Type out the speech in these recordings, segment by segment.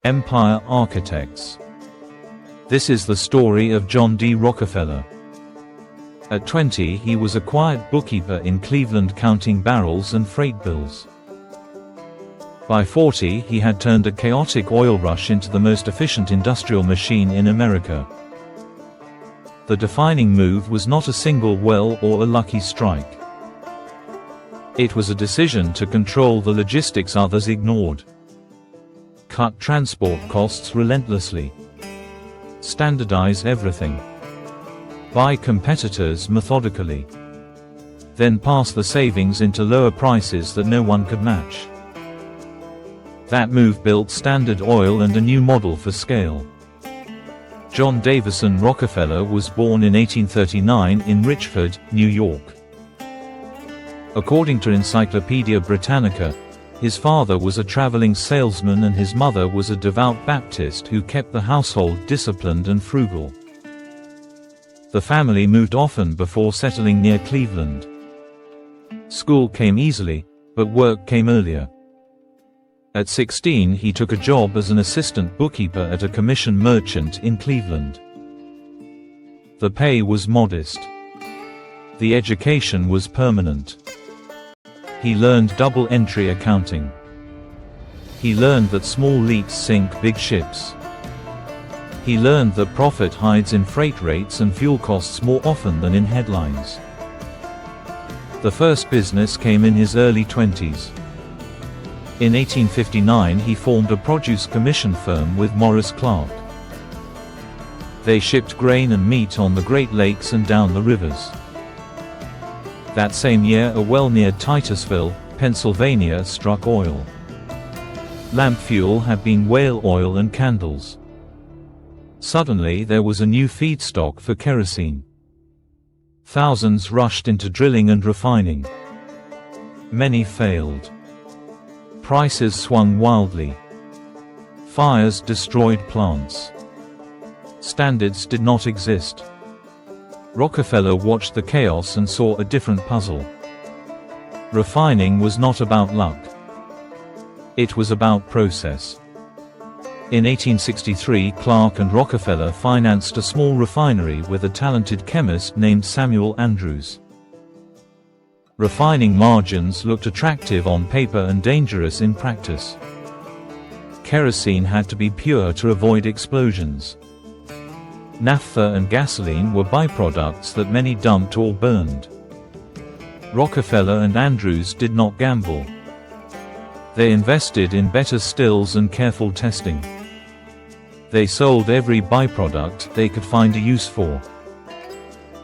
Empire Architects. This is the story of John D. Rockefeller. At 20, he was a quiet bookkeeper in Cleveland counting barrels and freight bills. By 40, he had turned a chaotic oil rush into the most efficient industrial machine in America. The defining move was not a single well or a lucky strike. It was a decision to control the logistics others ignored. Cut transport costs relentlessly. Standardize everything. Buy competitors methodically. Then pass the savings into lower prices that no one could match. That move built Standard Oil and a new model for scale. John Davison Rockefeller was born in 1839 in Richford, New York. According to Encyclopedia Britannica, his father was a traveling salesman and his mother was a devout Baptist who kept the household disciplined and frugal. The family moved often before settling near Cleveland. School came easily, but work came earlier. At 16, he took a job as an assistant bookkeeper at a commission merchant in Cleveland. The pay was modest. The education was permanent. He learned double entry accounting. He learned that small leaks sink big ships. He learned that profit hides in freight rates and fuel costs more often than in headlines. The first business came in his early 20s. In 1859, he formed a produce commission firm with Morris Clark. They shipped grain and meat on the Great Lakes and down the rivers. That same year, a well near Titusville, Pennsylvania struck oil. Lamp fuel had been whale oil and candles. Suddenly there was a new feedstock for kerosene. Thousands rushed into drilling and refining. Many failed. Prices swung wildly. Fires destroyed plants. Standards did not exist. Rockefeller watched the chaos and saw a different puzzle. Refining was not about luck. It was about process. In 1863, Clark and Rockefeller financed a small refinery with a talented chemist named Samuel Andrews. Refining margins looked attractive on paper and dangerous in practice. Kerosene had to be pure to avoid explosions. Naphtha and gasoline were byproducts that many dumped or burned. Rockefeller and Andrews did not gamble. They invested in better stills and careful testing. They sold every byproduct they could find a use for.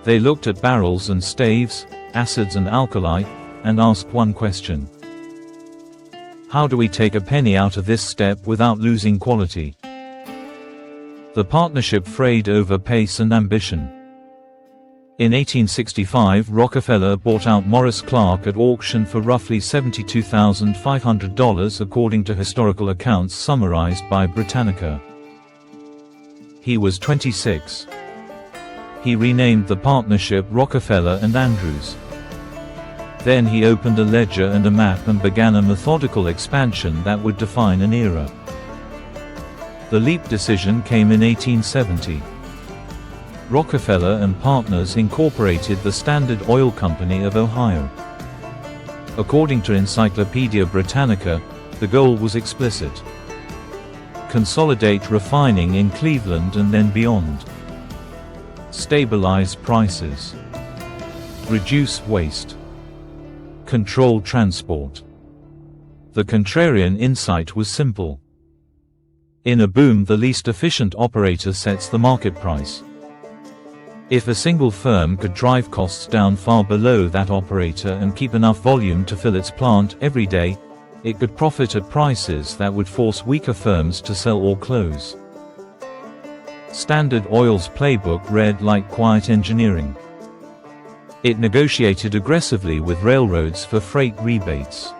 They looked at barrels and staves, acids and alkali, and asked one question: how do we take a penny out of this step without losing quality? The partnership frayed over pace and ambition. In 1865, Rockefeller bought out Morris Clark at auction for roughly $72,500 according to historical accounts summarized by Britannica. He was 26. He renamed the partnership Rockefeller and Andrews. Then he opened a ledger and a map and began a methodical expansion that would define an era. The leap decision came in 1870. Rockefeller and Partners incorporated the Standard Oil Company of Ohio. According to Encyclopedia Britannica, the goal was explicit: consolidate refining in Cleveland and then beyond. Stabilize prices. Reduce waste. Control transport. The contrarian insight was simple. In a boom, the least efficient operator sets the market price. If a single firm could drive costs down far below that operator and keep enough volume to fill its plant every day, it could profit at prices that would force weaker firms to sell or close. Standard Oil's playbook read like quiet engineering. It negotiated aggressively with railroads for freight rebates.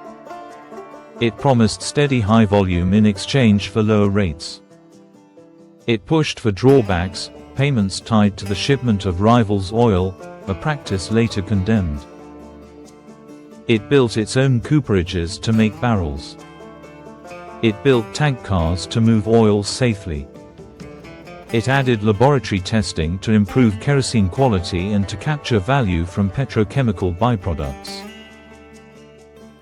It promised steady high volume in exchange for lower rates. It pushed for drawbacks, payments tied to the shipment of rivals' oil, a practice later condemned. It built its own cooperages to make barrels. It built tank cars to move oil safely. It added laboratory testing to improve kerosene quality and to capture value from petrochemical byproducts.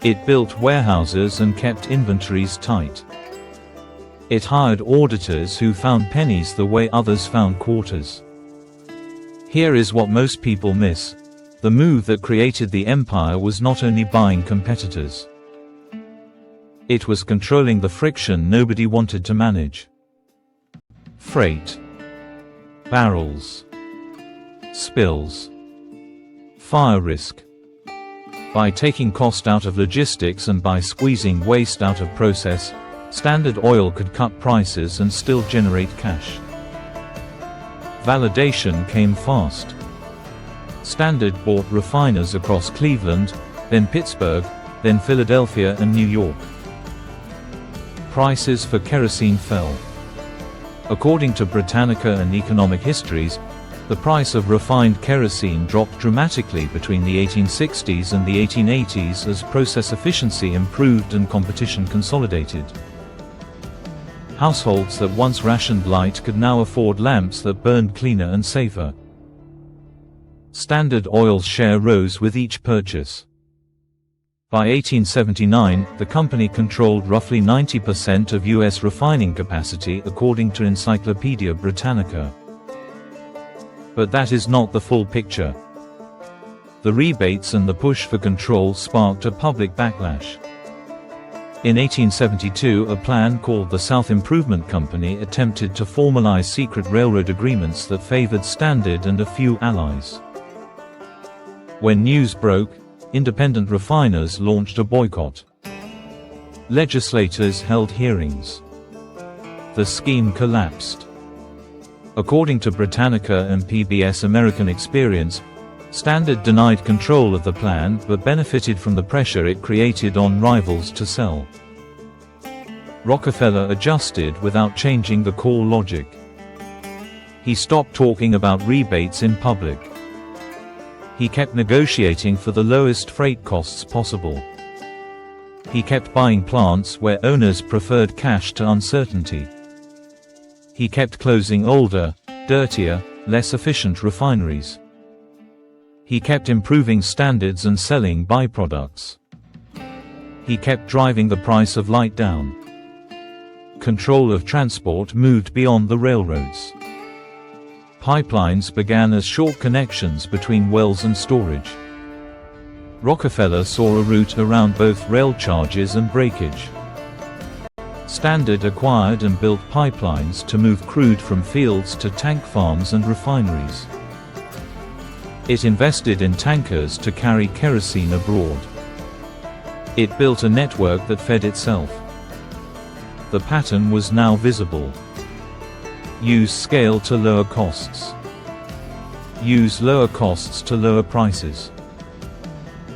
It built warehouses and kept inventories tight. It hired auditors who found pennies the way others found quarters. Here is what most people miss. The move that created the empire was not only buying competitors. It was controlling the friction nobody wanted to manage. Freight, barrels, spills, fire risk. By taking cost out of logistics and by squeezing waste out of process, Standard Oil could cut prices and still generate cash. Validation came fast. Standard bought refiners across Cleveland, then Pittsburgh, then Philadelphia and New York. Prices for kerosene fell. According to Britannica and Economic Histories, the price of refined kerosene dropped dramatically between the 1860s and the 1880s as process efficiency improved and competition consolidated. Households that once rationed light could now afford lamps that burned cleaner and safer. Standard Oil's share rose with each purchase. By 1879, the company controlled roughly 90% of U.S. refining capacity according to Encyclopedia Britannica. But that is not the full picture. The rebates and the push for control sparked a public backlash. In 1872, a plan called the South Improvement Company attempted to formalize secret railroad agreements that favored Standard and a few allies. When news broke, independent refiners launched a boycott. Legislators held hearings. The scheme collapsed. According to Britannica and PBS American Experience, Standard denied control of the plan but benefited from the pressure it created on rivals to sell. Rockefeller adjusted without changing the core logic. He stopped talking about rebates in public. He kept negotiating for the lowest freight costs possible. He kept buying plants where owners preferred cash to uncertainty. He kept closing older, dirtier, less efficient refineries. He kept improving standards and selling byproducts. He kept driving the price of light down. Control of transport moved beyond the railroads. Pipelines began as short connections between wells and storage. Rockefeller saw a route around both rail charges and breakage. Standard acquired and built pipelines to move crude from fields to tank farms and refineries. It invested in tankers to carry kerosene abroad. It built a network that fed itself. The pattern was now visible. Use scale to lower costs. Use lower costs to lower prices.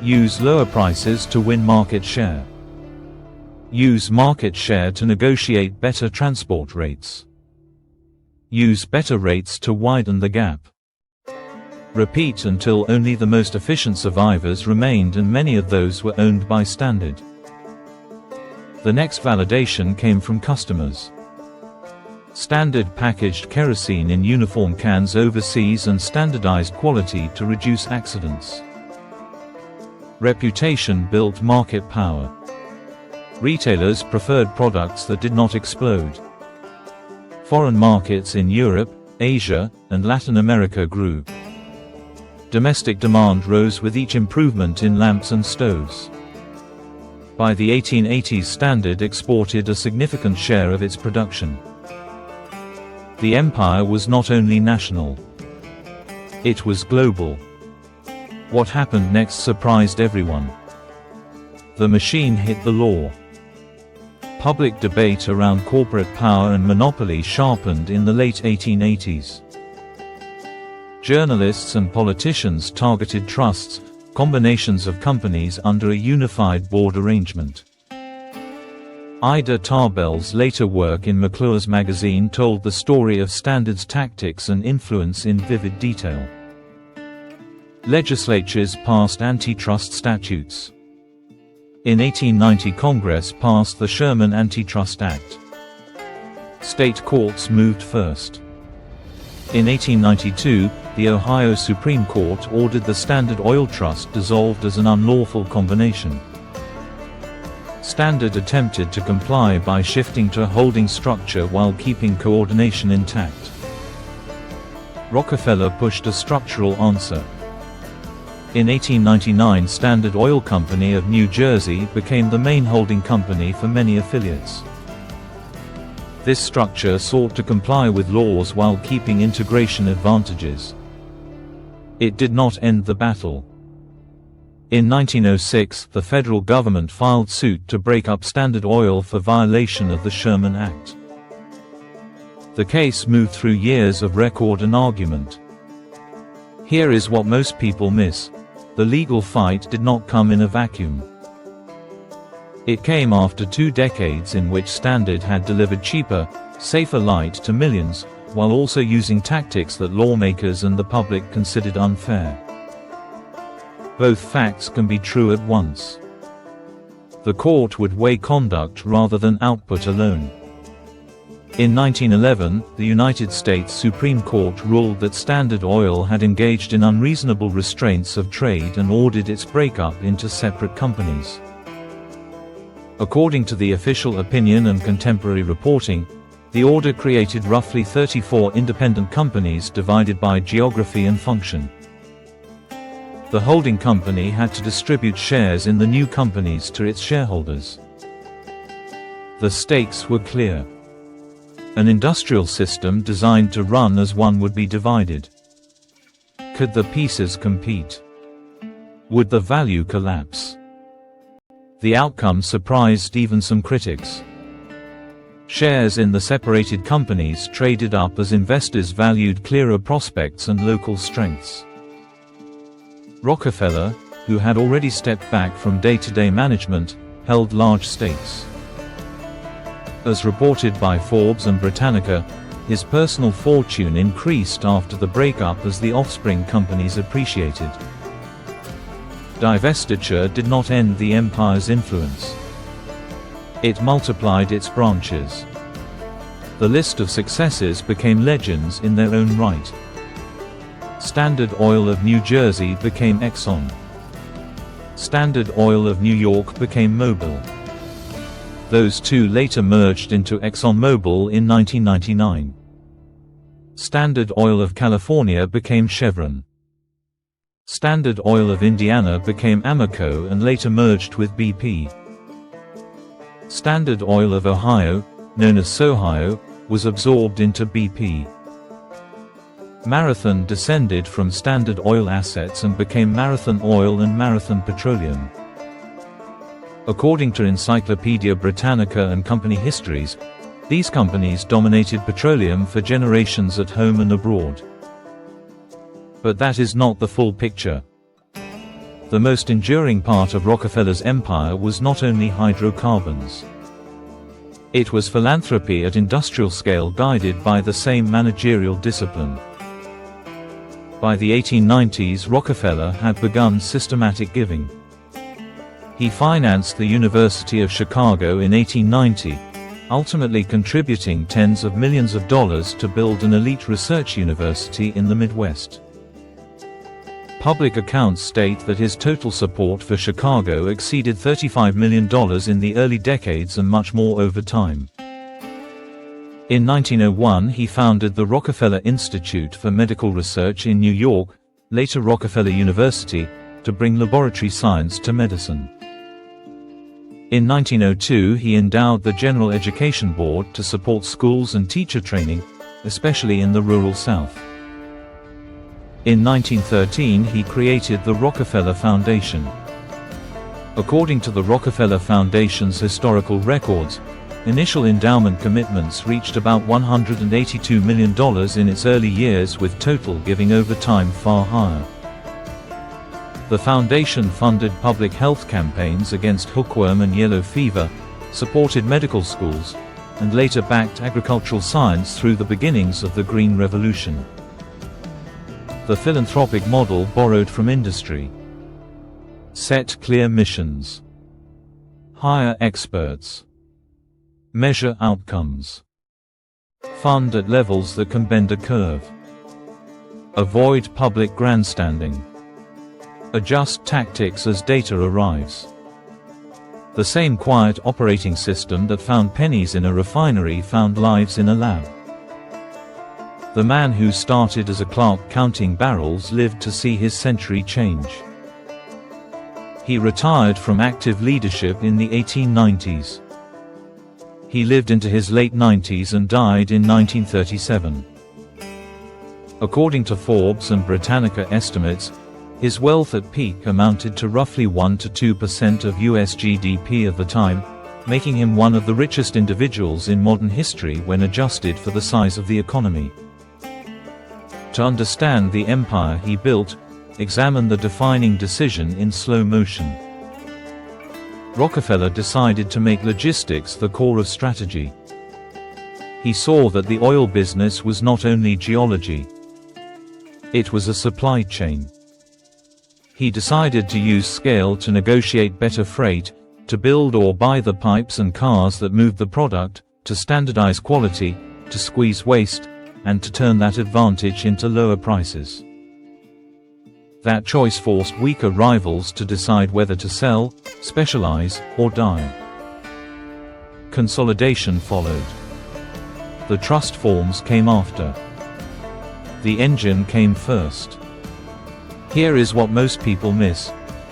Use lower prices to win market share. Use market share to negotiate better transport rates. Use better rates to widen the gap. Repeat until only the most efficient survivors remained, and many of those were owned by Standard. The next validation came from customers. Standard packaged kerosene in uniform cans overseas and standardized quality to reduce accidents. Reputation built market power. Retailers preferred products that did not explode. Foreign markets in Europe, Asia, and Latin America grew. Domestic demand rose with each improvement in lamps and stoves. By the 1880s, Standard exported a significant share of its production. The empire was not only national. It was global. What happened next surprised everyone. The machine hit the law. Public debate around corporate power and monopoly sharpened in the late 1880s. Journalists and politicians targeted trusts, combinations of companies under a unified board arrangement. Ida Tarbell's later work in McClure's magazine told the story of Standard's tactics and influence in vivid detail. Legislatures passed antitrust statutes. In 1890, Congress passed the Sherman Antitrust Act. State courts moved first. In 1892, the Ohio Supreme Court ordered the Standard Oil Trust dissolved as an unlawful combination. Standard attempted to comply by shifting to a holding structure while keeping coordination intact. Rockefeller pushed a structural answer. In 1899, Standard Oil Company of New Jersey became the main holding company for many affiliates. This structure sought to comply with laws while keeping integration advantages. It did not end the battle. In 1906, the federal government filed suit to break up Standard Oil for violation of the Sherman Act. The case moved through years of record and argument. Here is what most people miss: the legal fight did not come in a vacuum. It came after 2 decades in which Standard had delivered cheaper, safer light to millions, while also using tactics that lawmakers and the public considered unfair. Both facts can be true at once. The court would weigh conduct rather than output alone. In 1911, the United States Supreme Court ruled that Standard Oil had engaged in unreasonable restraints of trade and ordered its breakup into separate companies. According to the official opinion and contemporary reporting, the order created roughly 34 independent companies divided by geography and function. The holding company had to distribute shares in the new companies to its shareholders. The stakes were clear. An industrial system designed to run as one would be divided. Could the pieces compete? Would the value collapse? The outcome surprised even some critics. Shares in the separated companies traded up as investors valued clearer prospects and local strengths. Rockefeller, who had already stepped back from day-to-day management, held large stakes. As reported by Forbes and Britannica, his personal fortune increased after the breakup as the offspring companies appreciated. Divestiture did not end the empire's influence. It multiplied its branches. The list of successes became legends in their own right. Standard Oil of New Jersey became Exxon. Standard Oil of New York became Mobil. Those two later merged into ExxonMobil in 1999. Standard Oil of California became Chevron. Standard Oil of Indiana became Amoco and later merged with BP. Standard Oil of Ohio, known as Sohio, was absorbed into BP. Marathon descended from Standard Oil assets and became Marathon Oil and Marathon Petroleum. According to Encyclopedia Britannica and company histories, these companies dominated petroleum for generations at home and abroad. But that is not the full picture. The most enduring part of Rockefeller's empire was not only hydrocarbons. It was philanthropy at industrial scale guided by the same managerial discipline. By the 1890s, Rockefeller had begun systematic giving. He financed the University of Chicago in 1890, ultimately contributing tens of millions of dollars to build an elite research university in the Midwest. Public accounts state that his total support for Chicago exceeded $35 million in the early decades and much more over time. In 1901, he founded the Rockefeller Institute for Medical Research in New York, later Rockefeller University, to bring laboratory science to medicine. In 1902, he endowed the General Education Board to support schools and teacher training, especially in the rural South. In 1913, he created the Rockefeller Foundation. According to the Rockefeller Foundation's historical records, initial endowment commitments reached about $182 million in its early years, with total giving over time far higher. The foundation funded public health campaigns against hookworm and yellow fever, supported medical schools, and later backed agricultural science through the beginnings of the Green Revolution. The philanthropic model borrowed from industry. Set clear missions. Hire experts. Measure outcomes. Fund at levels that can bend a curve. Avoid public grandstanding. Adjust tactics as data arrives. The same quiet operating system that found pennies in a refinery found lives in a lab. The man who started as a clerk counting barrels lived to see his century change. He retired from active leadership in the 1890s. He lived into his late 90s and died in 1937. According to Forbes and Britannica estimates, his wealth at peak amounted to roughly 1 to 2% of US GDP at the time, making him one of the richest individuals in modern history when adjusted for the size of the economy. To understand the empire he built, examine the defining decision in slow motion. Rockefeller decided to make logistics the core of strategy. He saw that the oil business was not only geology. It was a supply chain. He decided to use scale to negotiate better freight, to build or buy the pipes and cars that moved the product, to standardize quality, to squeeze waste, and to turn that advantage into lower prices. That choice forced weaker rivals to decide whether to sell, specialize, or die. Consolidation followed. The trust forms came after. The engine came first. Here is what most people miss.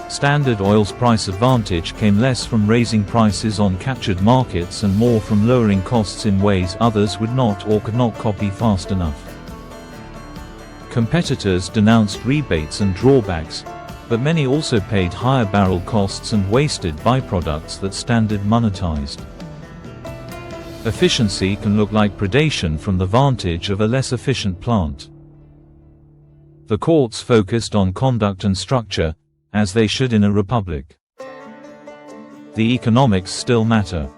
Standard Oil's price advantage came less from raising prices on captured markets and more from lowering costs in ways others would not or could not copy fast enough. Competitors denounced rebates and drawbacks, but many also paid higher barrel costs and wasted byproducts that Standard monetized. Efficiency can look like predation from the vantage of a less efficient plant. The courts focused on conduct and structure, as they should in a republic. The economics still matter.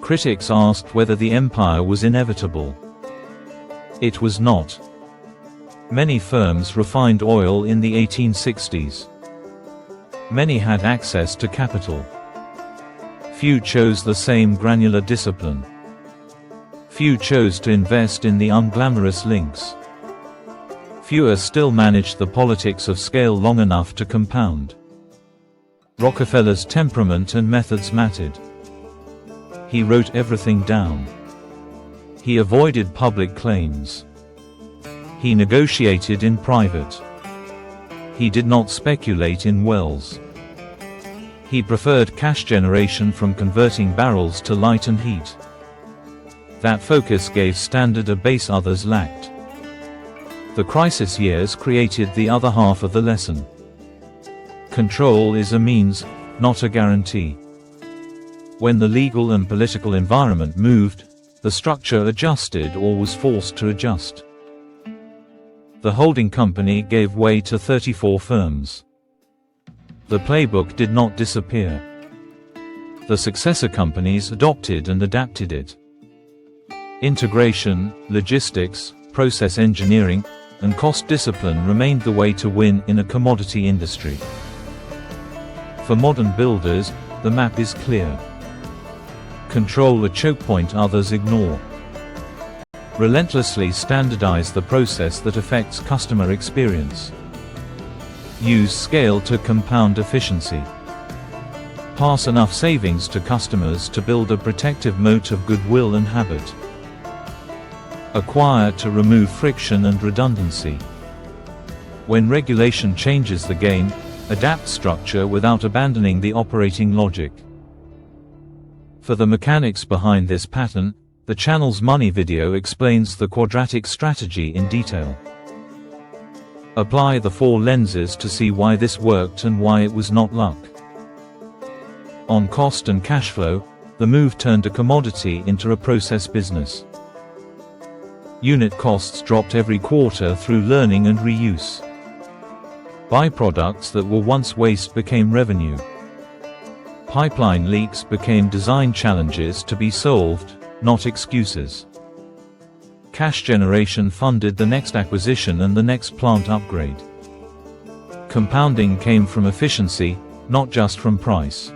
Critics asked whether the empire was inevitable. It was not. Many firms refined oil in the 1860s. Many had access to capital. Few chose the same granular discipline. Few chose to invest in the unglamorous links. Fewer still managed the politics of scale long enough to compound. Rockefeller's temperament and methods mattered. He wrote everything down. He avoided public claims. He negotiated in private. He did not speculate in wells. He preferred cash generation from converting barrels to light and heat. That focus gave Standard a base others lacked. The crisis years created the other half of the lesson. Control is a means, not a guarantee. When the legal and political environment moved, the structure adjusted or was forced to adjust. The holding company gave way to 34 firms. The playbook did not disappear. The successor companies adopted and adapted it. Integration, logistics, process engineering, and cost discipline remained the way to win in a commodity industry. For modern builders, the map is clear. Control a choke point others ignore. Relentlessly standardize the process that affects customer experience. Use scale to compound efficiency. Pass enough savings to customers to build a protective moat of goodwill and habit. Acquire to remove friction and redundancy. When regulation changes the game, adapt structure without abandoning the operating logic. For the mechanics behind this pattern, the channel's Money video explains the Quadratic Strategy in detail. Apply the 4 lenses to see why this worked and why it was not luck. On cost and cash flow, the move turned a commodity into a process business. Unit costs dropped every quarter through learning and reuse. Byproducts that were once waste became revenue. Pipeline leaks became design challenges to be solved, not excuses. Cash generation funded the next acquisition and the next plant upgrade. Compounding came from efficiency, not just from price.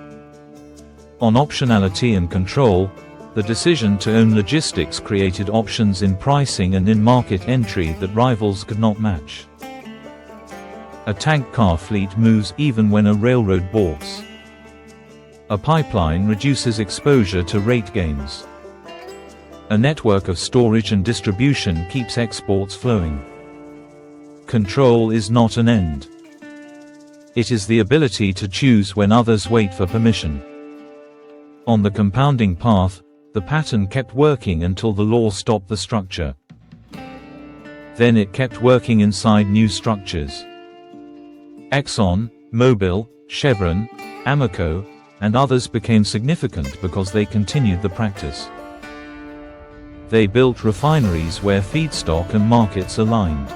On optionality and control, the decision to own logistics created options in pricing and in market entry that rivals could not match. A tank car fleet moves even when a railroad balks. A pipeline reduces exposure to rate gains. A network of storage and distribution keeps exports flowing. Control is not an end. It is the ability to choose when others wait for permission. On the compounding path, the pattern kept working until the law stopped the structure. Then it kept working inside new structures. Exxon, Mobil, Chevron, Amoco, and others became significant because they continued the practice. They built refineries where feedstock and markets aligned.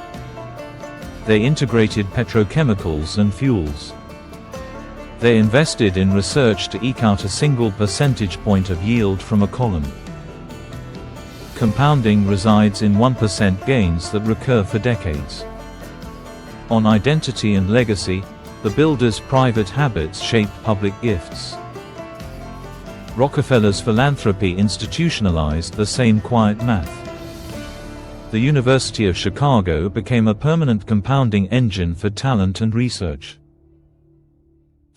They integrated petrochemicals and fuels. They invested in research to eke out a single percentage point of yield from a column. Compounding resides in 1% gains that recur for decades. On identity and legacy, the builder's private habits shaped public gifts. Rockefeller's philanthropy institutionalized the same quiet math. The University of Chicago became a permanent compounding engine for talent and research.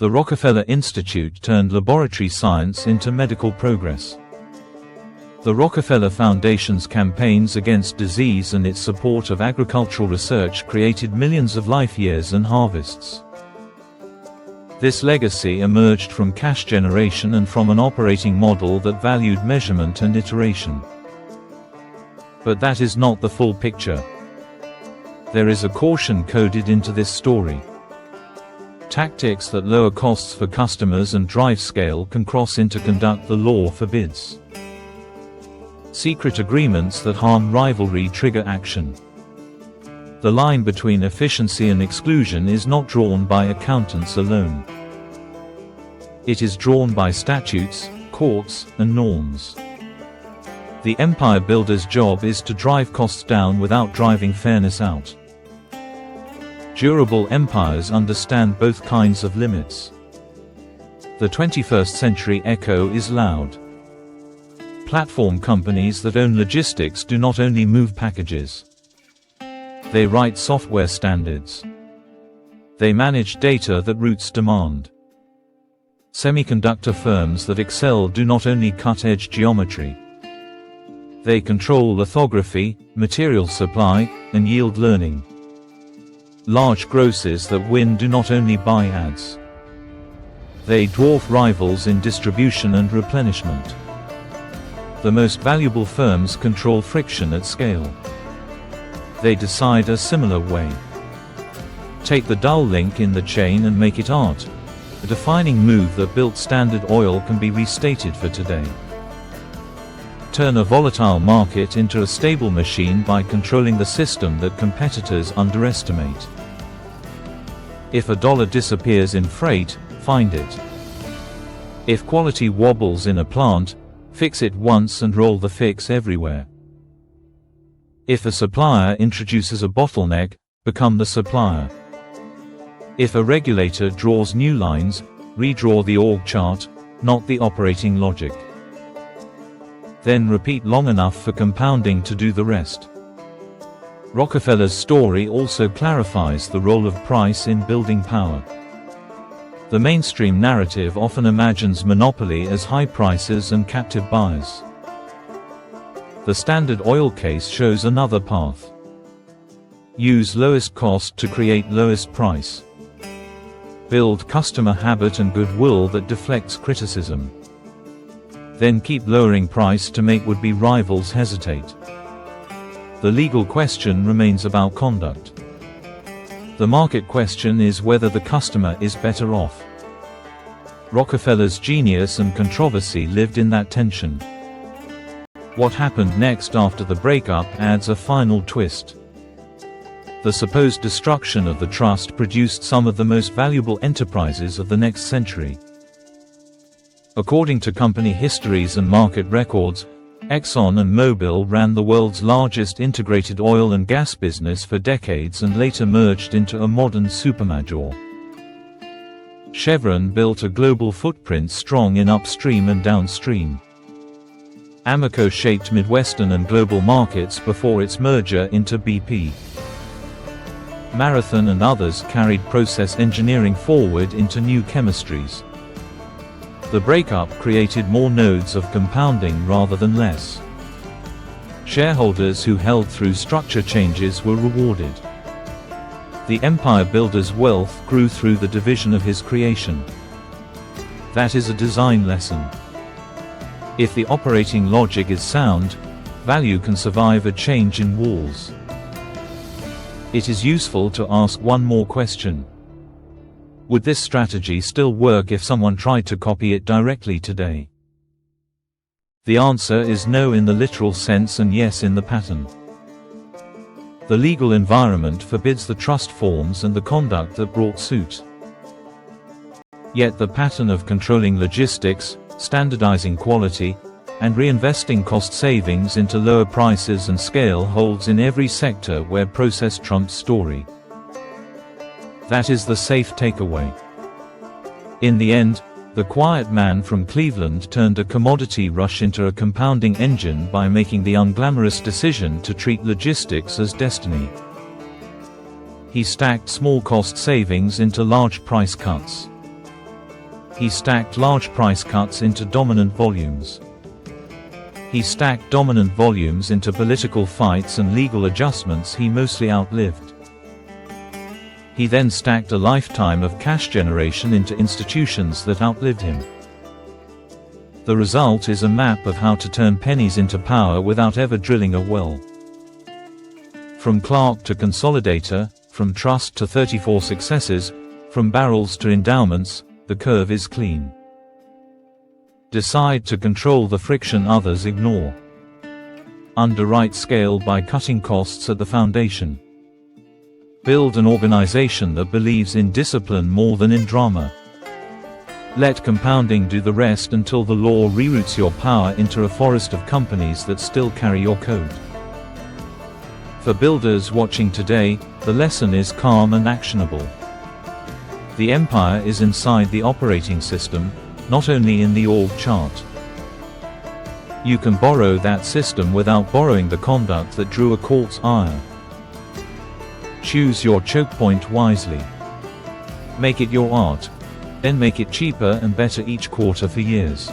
The Rockefeller Institute turned laboratory science into medical progress. The Rockefeller Foundation's campaigns against disease and its support of agricultural research created millions of life years and harvests. This legacy emerged from cash generation and from an operating model that valued measurement and iteration. But that is not the full picture. There is a caution coded into this story. Tactics that lower costs for customers and drive scale can cross into conduct the law forbids. Secret agreements that harm rivalry trigger action. The line between efficiency and exclusion is not drawn by accountants alone. It is drawn by statutes, courts, and norms. The empire builder's job is to drive costs down without driving fairness out. Durable empires understand both kinds of limits. The 21st century echo is loud. Platform companies that own logistics do not only move packages. They write software standards. They manage data that routes demand. Semiconductor firms that excel do not only cut-edge geometry. They control lithography, material supply, and yield learning. Large grocers that win do not only buy ads. They dwarf rivals in distribution and replenishment. The most valuable firms control friction at scale. They decide a similar way. Take the dull link in the chain and make it art. A defining move that built Standard Oil can be restated for today. Turn a volatile market into a stable machine by controlling the system that competitors underestimate. If a dollar disappears in freight, find it. If quality wobbles in a plant, fix it once and roll the fix everywhere. If a supplier introduces a bottleneck, become the supplier. If a regulator draws new lines, redraw the org chart, not the operating logic. Then repeat long enough for compounding to do the rest. Rockefeller's story also clarifies the role of price in building power. The mainstream narrative often imagines monopoly as high prices and captive buyers. The Standard Oil case shows another path. Use lowest cost to create lowest price. Build customer habit and goodwill that deflects criticism. Then keep lowering price to make would-be rivals hesitate. The legal question remains about conduct. The market question is whether the customer is better off. Rockefeller's genius and controversy lived in that tension. What happened next after the breakup adds a final twist. The supposed destruction of the trust produced some of the most valuable enterprises of the next century. According to company histories and market records, Exxon and Mobil ran the world's largest integrated oil and gas business for decades and later merged into a modern supermajor. Chevron built a global footprint strong in upstream and downstream. Amoco shaped Midwestern and global markets before its merger into BP. Marathon and others carried process engineering forward into new chemistries. The breakup created more nodes of compounding rather than less. Shareholders who held through structure changes were rewarded. The empire builder's wealth grew through the division of his creation. That is a design lesson. If the operating logic is sound, value can survive a change in walls. It is useful to ask one more question. Would this strategy still work if someone tried to copy it directly today? The answer is no in the literal sense and yes in the pattern. The legal environment forbids the trust forms and the conduct that brought suit. Yet the pattern of controlling logistics, standardizing quality, and reinvesting cost savings into lower prices and scale holds in every sector where process trumps story. That is the safe takeaway. In the end, the quiet man from Cleveland turned a commodity rush into a compounding engine by making the unglamorous decision to treat logistics as destiny. He stacked small cost savings into large price cuts. He stacked large price cuts into dominant volumes. He stacked dominant volumes into political fights and legal adjustments he mostly outlived. He then stacked a lifetime of cash generation into institutions that outlived him. The result is a map of how to turn pennies into power without ever drilling a well. From Clark to Consolidator, from trust to 34 successes, from barrels to endowments, the curve is clean. Decide to control the friction others ignore. Underwrite scale by cutting costs at the foundation. Build an organization that believes in discipline more than in drama. Let compounding do the rest until the law reroutes your power into a forest of companies that still carry your code. For builders watching today, the lesson is calm and actionable. The empire is inside the operating system, not only in the org chart. You can borrow that system without borrowing the conduct that drew a court's ire. Choose your choke point wisely. Make it your art. Then make it cheaper and better each quarter for years.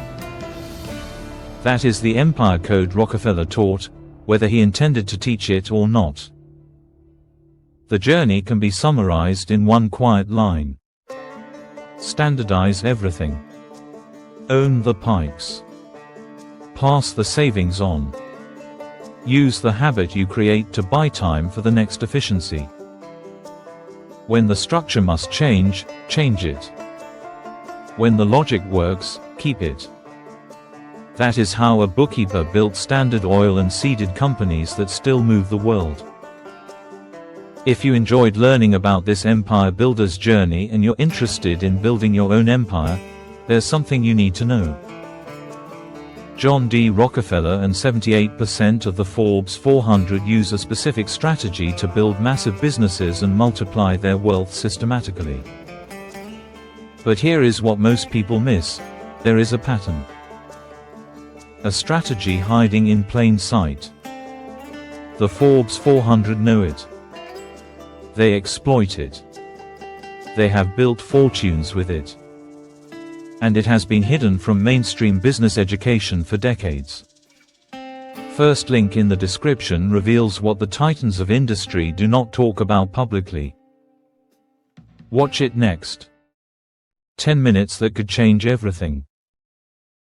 That is the empire code Rockefeller taught, whether he intended to teach it or not. The journey can be summarized in one quiet line. Standardize everything. Own the pipes. Pass the savings on. Use the habit you create to buy time for the next efficiency. When the structure must change, change it. When the logic works, keep it. That is how a bookkeeper built Standard Oil and seeded companies that still move the world. If you enjoyed learning about this empire builder's journey and you're interested in building your own empire, there's something you need to know. John D. Rockefeller and 78% of the Forbes 400 use a specific strategy to build massive businesses and multiply their wealth systematically. But here is what most people miss: there is a pattern. A strategy hiding in plain sight. The Forbes 400 know it. They exploit it. They have built fortunes with it. And it has been hidden from mainstream business education for decades. First link in the description reveals what the titans of industry do not talk about publicly. Watch it next. 10 minutes that could change everything.